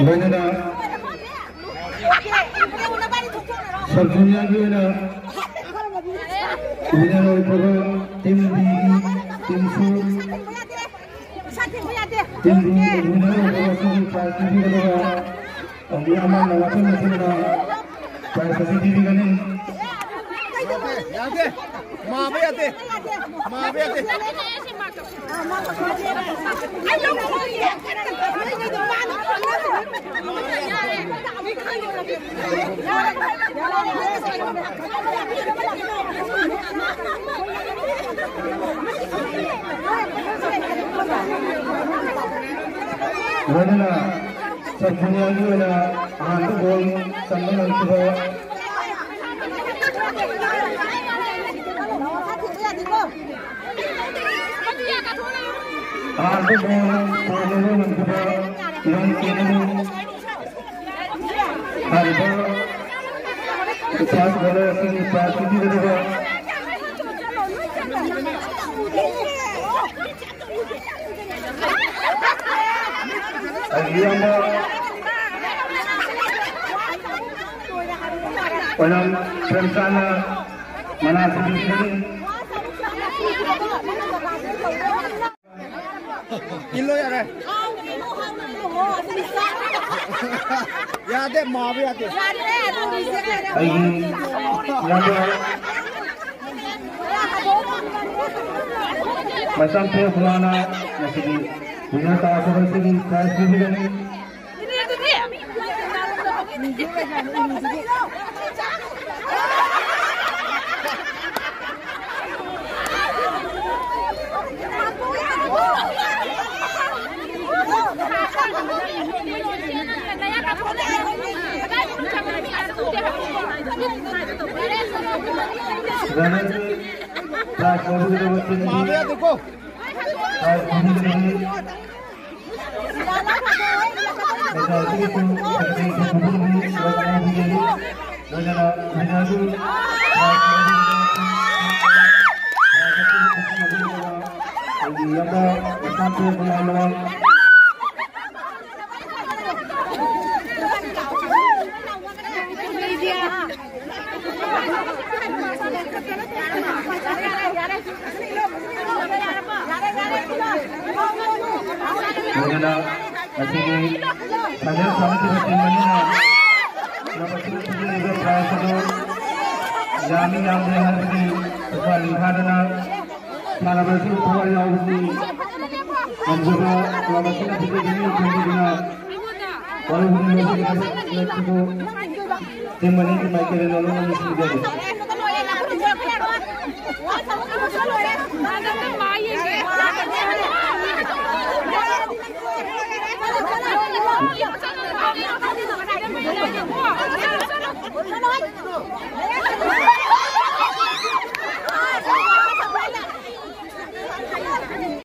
लोनेना सरजुनिया की ना विनर और प्रो टीम डी टीम सू टीम डी विनर और प्रो पार्टी भी लगा और ये हमारा नवाचन में ना पार्टी भी करने याद है माँ भी आते वरना सब दुनिया की वाला आंध बोल संगम अंतरा आंध बोल संगम अंतरा yang kini hari itu pas boleh sini pas ini juga lagi anda orang berencana mana sini kilo ya re याद है माँ भी आती है मौसम पे फुलाना जैसे कि बिना तासुर से भी फ्रेश भी बने देखो Hãy subscribe cho kênh Ghiền Mì Gõ để không bỏ lỡ những video hấp dẫn.